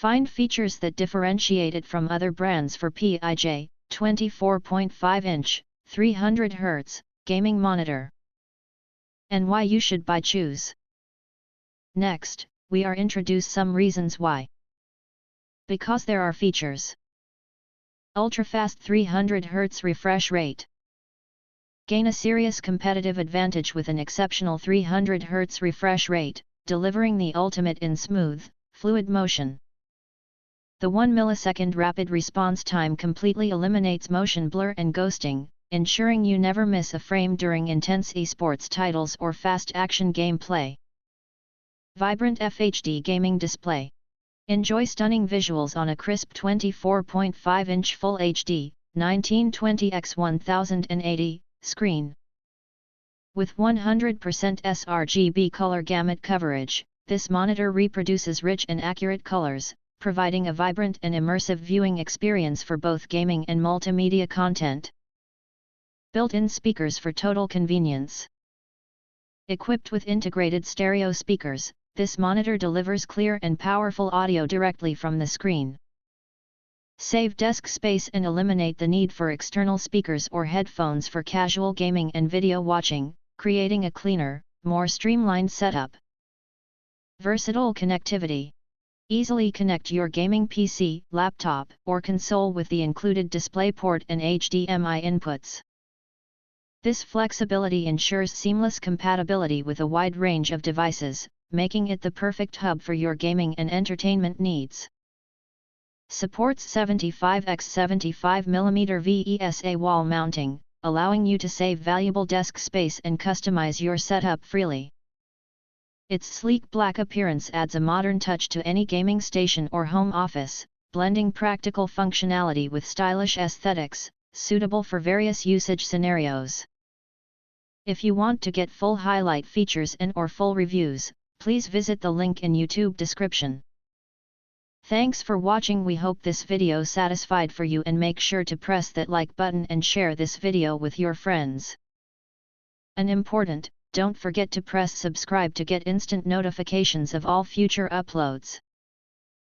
Find features that differentiate it from other brands for PIJ, 24.5-inch, 300 Hz, gaming monitor. And why you should choose. Next, we are introduce some reasons why. Because there are features. Ultra-fast 300 Hz refresh rate. Gain a serious competitive advantage with an exceptional 300 Hz refresh rate, delivering the ultimate in smooth, fluid motion. The 1 millisecond rapid response time completely eliminates motion blur and ghosting, ensuring you never miss a frame during intense esports titles or fast action gameplay. Vibrant FHD gaming display. Enjoy stunning visuals on a crisp 24.5-inch Full HD, 1920x1080 screen. With 100% sRGB color gamut coverage, this monitor reproduces rich and accurate colors, providing a vibrant and immersive viewing experience for both gaming and multimedia content. Built-in speakers for total convenience. Equipped with integrated stereo speakers, this monitor delivers clear and powerful audio directly from the screen. Save desk space and eliminate the need for external speakers or headphones for casual gaming and video watching, creating a cleaner, more streamlined setup. Versatile connectivity. Easily connect your gaming PC, laptop, or console with the included DisplayPort and HDMI inputs. This flexibility ensures seamless compatibility with a wide range of devices, making it the perfect hub for your gaming and entertainment needs. Supports 75x75mm VESA wall mounting, allowing you to save valuable desk space and customize your setup freely. Its sleek black appearance adds a modern touch to any gaming station or home office, blending practical functionality with stylish aesthetics, suitable for various usage scenarios. If you want to get full highlight features and/or full reviews, please visit the link in YouTube description. Thanks for watching. We hope this video satisfied for you, and make sure to press that like button and share this video with your friends. And important, don't forget to press subscribe to get instant notifications of all future uploads.